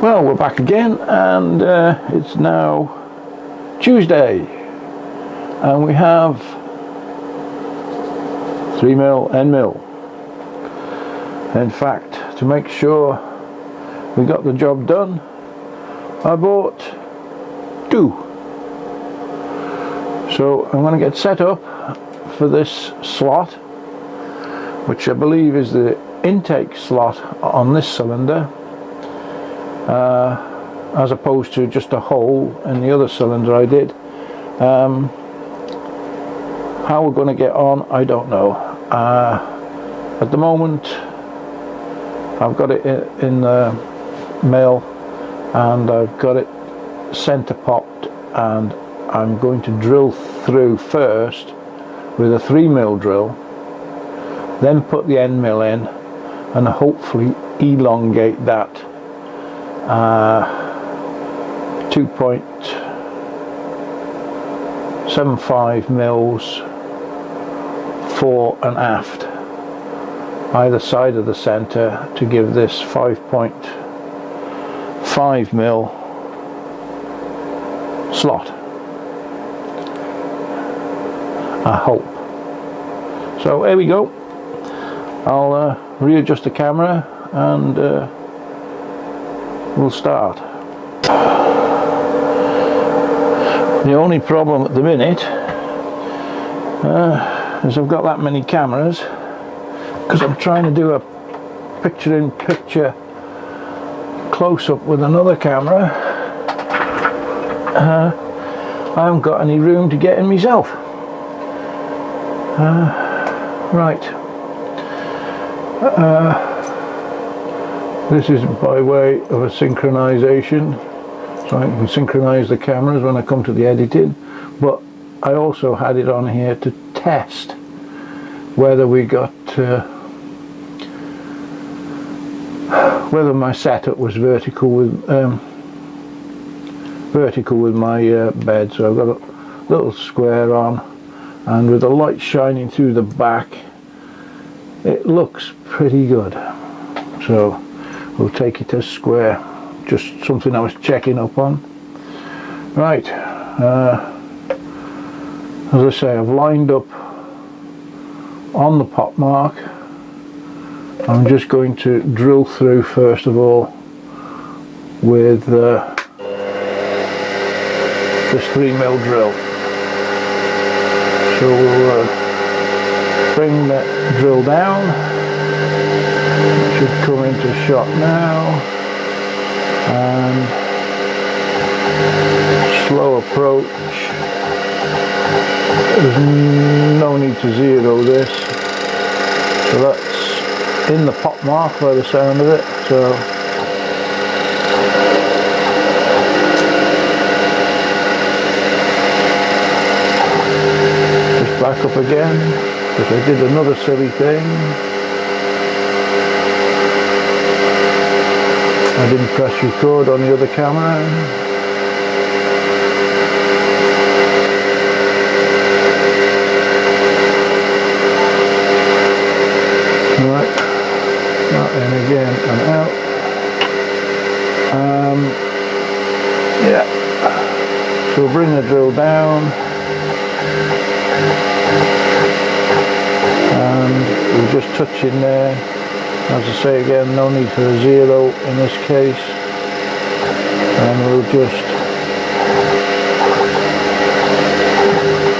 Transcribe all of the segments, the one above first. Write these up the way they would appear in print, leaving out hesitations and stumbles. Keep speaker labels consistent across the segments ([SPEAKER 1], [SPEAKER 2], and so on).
[SPEAKER 1] Well, we're back again, and it's now Tuesday, and we have 3mm end mill. In fact, to make sure we got the job done, I bought 2. So I'm going to get set up for this slot, which I believe is the intake slot on this cylinder, as opposed to just a hole in the other cylinder I did. How we're going to get on, I don't know. At the moment I've got it in the mill, and I've got it center popped, and I'm going to drill through first with a 3mm drill, then put the end mill in and hopefully elongate that 2.75 mils fore and aft either side of the center to give this 5.5 mil slot, I hope. So here we go. I'll readjust the camera and we'll start. The only problem at the minute is I've got that many cameras, because I'm trying to do a picture-in-picture close-up with another camera. I haven't got any room to get in myself. Right. This is by way of a synchronization, so I can synchronize the cameras when I come to the editing, but I also had it on here to test whether we got whether my setup was vertical with my bed. So I've got a little square on, and with the light shining through the back, it looks pretty good. So we'll take it as square. Just something I was checking up on. Right, as I say, I've lined up on the pop mark. I'm just going to drill through first of all with this 3mm drill. So we'll bring that drill down. It should come into shot now, and slow approach. There's no need to zero this, so that's in the pop mark by the sound of it. So just back up again, because I did another silly thing. I didn't press record on the other camera. Right, that in again and out. Yeah, so we'll bring the drill down, and we'll just touch in there. As I say again, no need for a zero in this case, and we'll just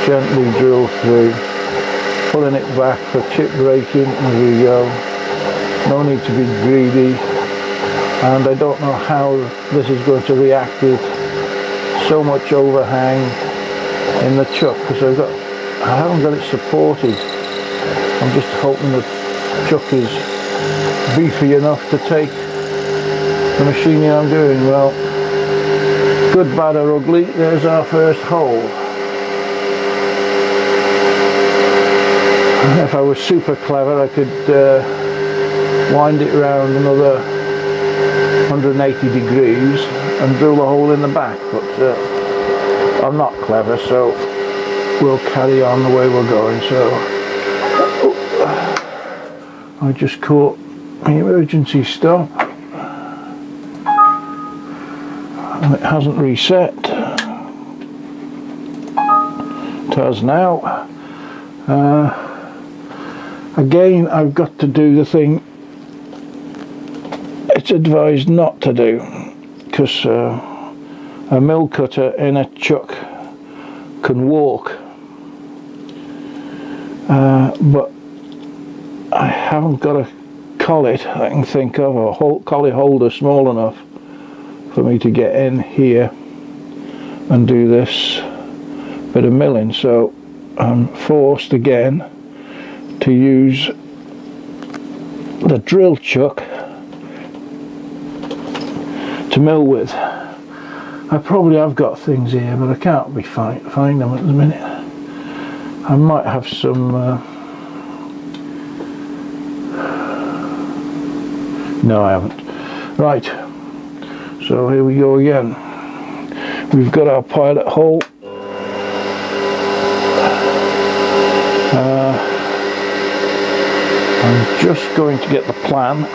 [SPEAKER 1] gently drill through, pulling it back for chip breaking as we go. No need to be greedy, and I don't know how this is going to react with so much overhang in the chuck, because I haven't got it supported. I'm just hoping the chuck is beefy enough to take the machining I'm doing. Well, good, bad or ugly, there's our first hole. If I was super clever, I could wind it round another 180 degrees and drill the hole in the back, but I'm not clever, so we'll carry on the way we're going. So I just caught the emergency stop and it hasn't reset. It has now. Again, I've got to do the thing it's advised not to do, because a mill cutter in a chuck can walk, but I haven't got a collet I can think of, a collet holder small enough for me to get in here and do this bit of milling, so I'm forced again to use the drill chuck to mill with. I probably have got things here, but I can't find them at the minute. I might have some no, I haven't. Right, so here we go again. We've got our pilot hole. I'm just going to get the plan.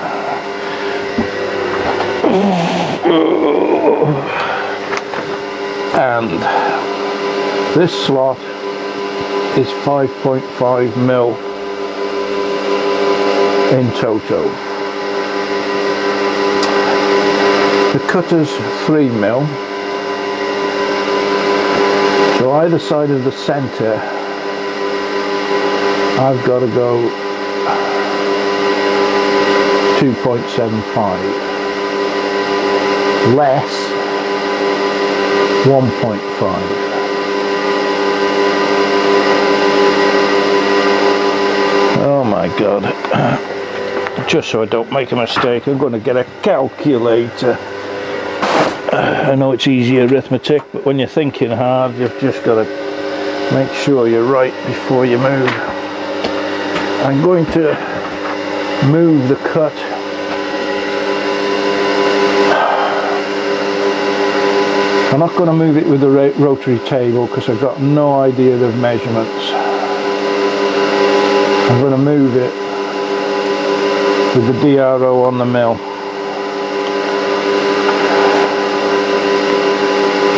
[SPEAKER 1] And this slot is 5.5 mil in toto. The cutter's 3 mil. So either side of the center, I've got to go 2.75 less 1.5. Oh my god. Just so I don't make a mistake, I'm going to get a calculator. I know it's easy arithmetic, but when you're thinking hard, you've just got to make sure you're right before you move. I'm going to move the cut I'm not going to move it with the rotary table because I've got no idea of measurements. I'm going to move it with the DRO on the mill.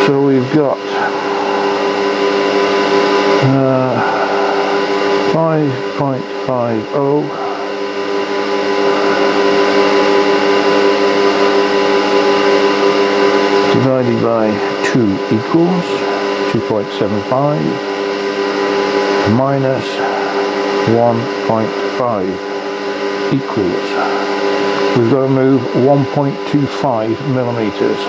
[SPEAKER 1] So we've got 5.50 divided by 2 equals 2.75 minus 1.5 equals, we've got to move 1.25 millimeters.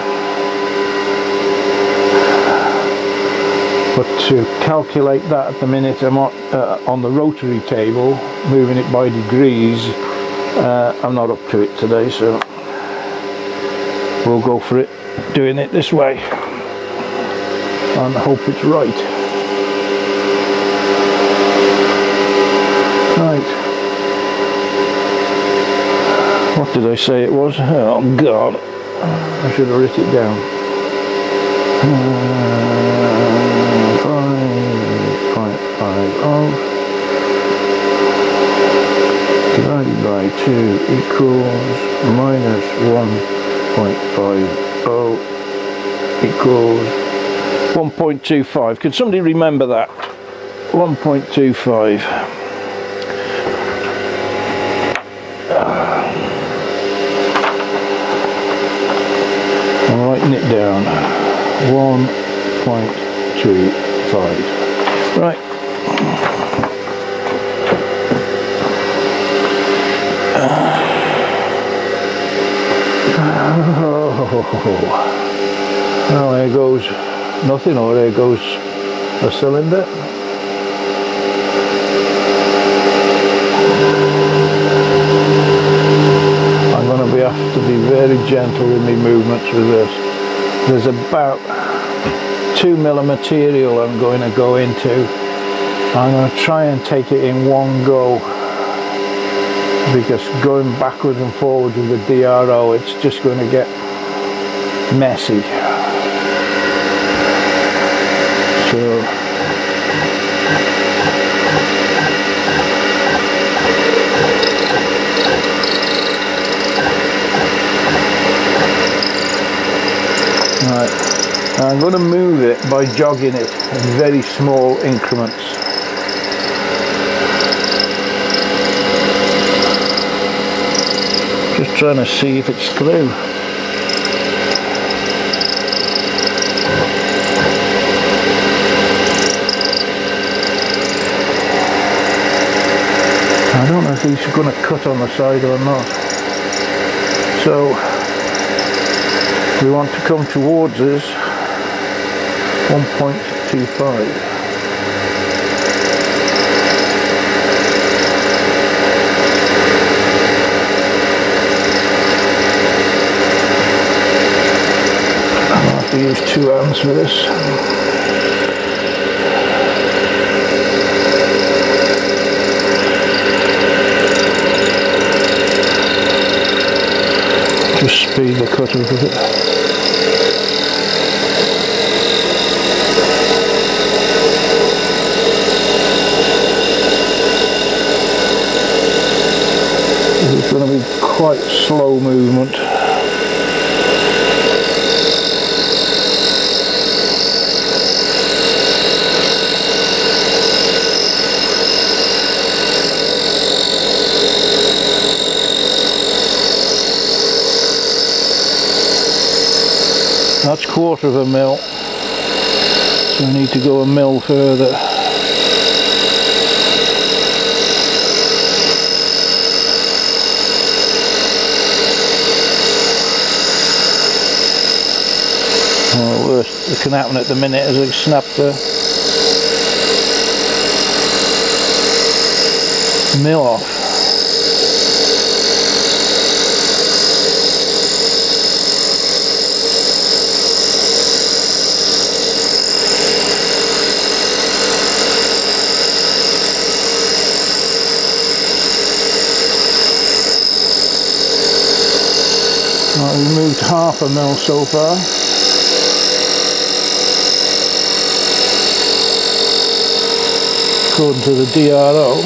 [SPEAKER 1] But to calculate that at the minute, I'm on the rotary table, moving it by degrees. I'm not up to it today, so we'll go for it, doing it this way, and hope it's right. Right. What did I say it was? Oh God, I should have written it down. 5.50 divided by 2 equals minus 1.50 equals 1.25. Can somebody remember that? 1.25. I'm writing it down. 1.25. Right. Now there goes nothing, or there goes a cylinder. I'm going to have to be very gentle with my movements with this. There's about 2 mil of material I'm going to go into. I'm going to try and take it in one go, because going backwards and forwards with the DRO, it's just going to get messy. So I'm going to move it by jogging it in very small increments. Just trying to see if it's through. I don't know if he's going to cut on the side or not. So we want to come towards us 1.25. I'll have to use 2 hands for this. Just speed the cutter a bit. It's going to be quite slow movement. That's 1/4 of a mil, so we need to go a mil further. Well, the worst that can happen at the minute is I snap the mill off. Right, we've moved 1/2 mil so far. According to the DRO.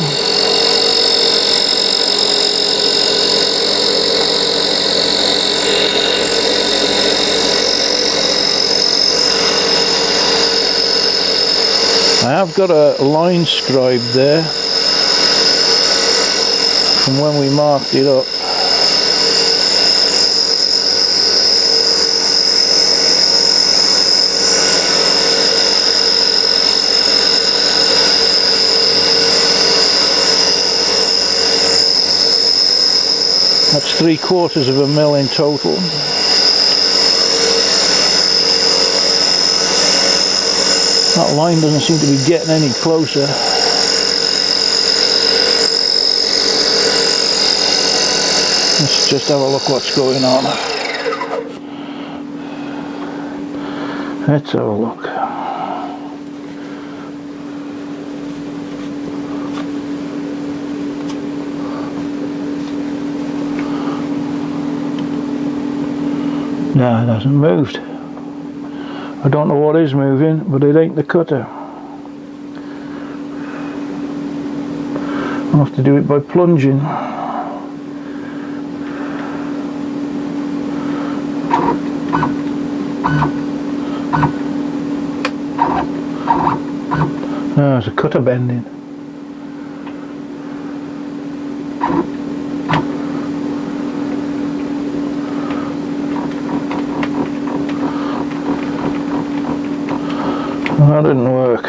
[SPEAKER 1] I have got a line scribe there from when we marked it up. That's 3/4 of a mil in total. That line doesn't seem to be getting any closer. Let's just have a look what's going on. Let's have a look. No, it hasn't moved. I don't know what is moving, but it ain't the cutter. I'll have to do it by plunging. No, there's a cutter bending. That didn't work.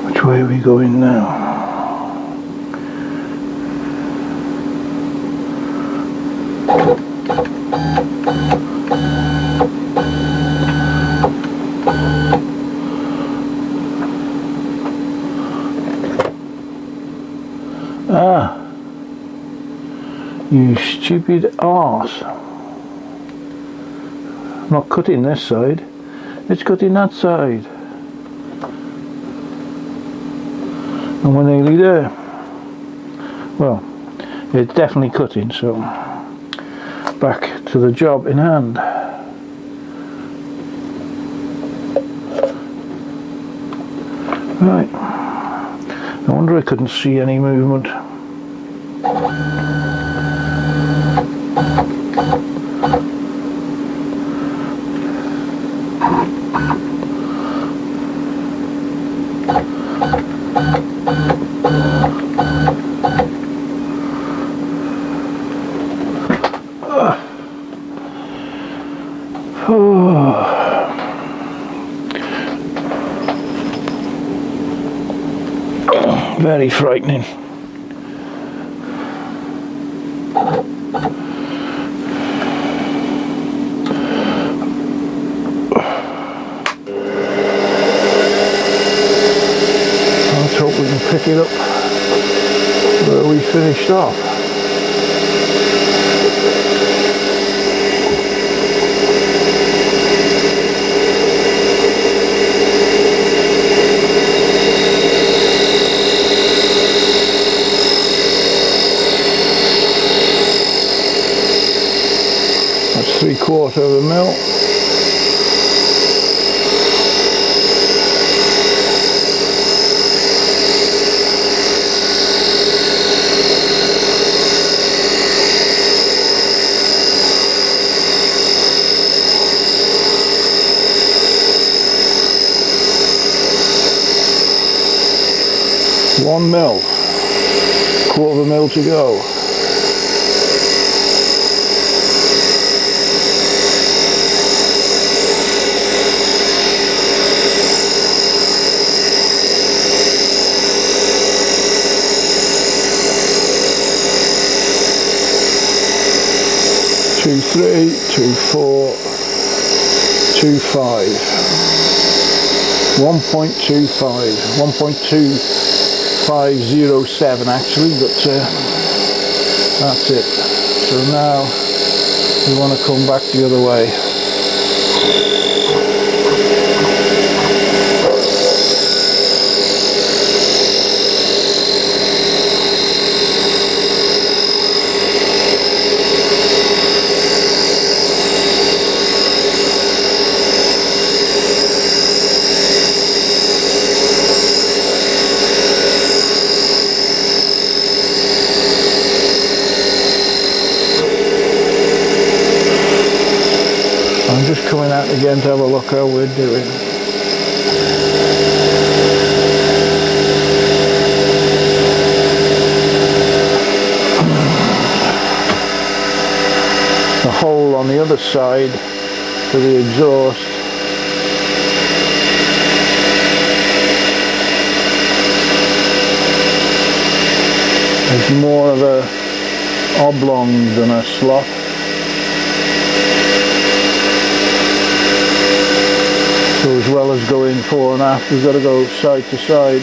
[SPEAKER 1] Which way are we going now? Ah, you stupid arse. I'm not cutting this side, it's cutting that side. And we're nearly there. Well, it's definitely cutting. So back to the job in hand. Right, no wonder I couldn't see any movement. Very frightening. Let's hope we can pick it up where we finished off. That's 3/4 of a mil. One mil, 1/4 of a mil to go. Two, 3, 2, 4, 2, 5, 1.25, 1.2507 actually, but that's it. So now we want to come back the other way. I'm just coming out again to have a look how we're doing. The hole on the other side for the exhaust is more of a oblong than a slot. So as well as going fore and aft, we've got to go side to side.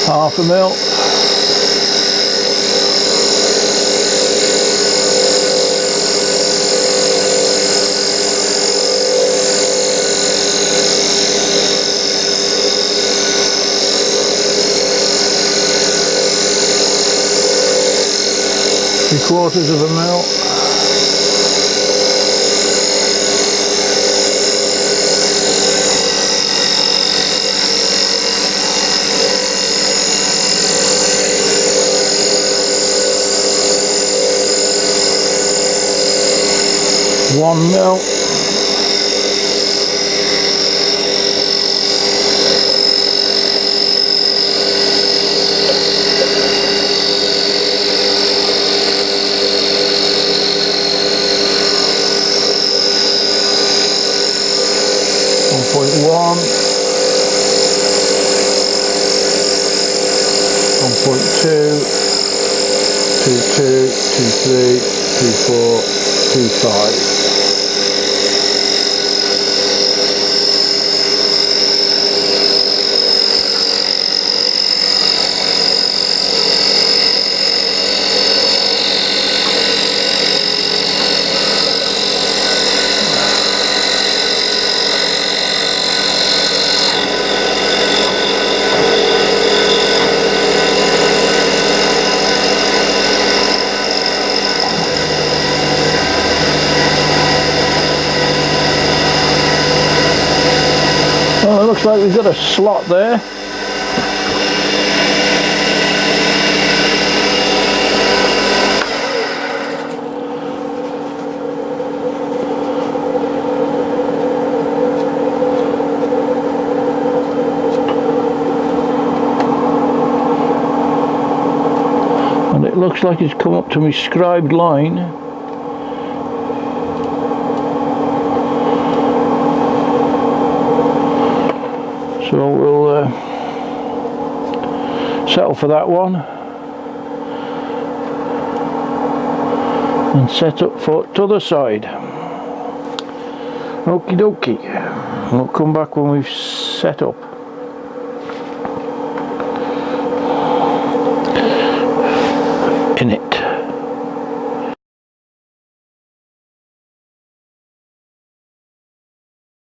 [SPEAKER 1] Half a mil. Three-quarters of a mil. One mil. .1. 2, 2, 3, 2, 4, 2, 5. Well, it looks like we've got a slot there. And it looks like it's come up to my scribed line. So we'll settle for that one and set up for t'other side. Okie dokie. We'll come back when we've set up.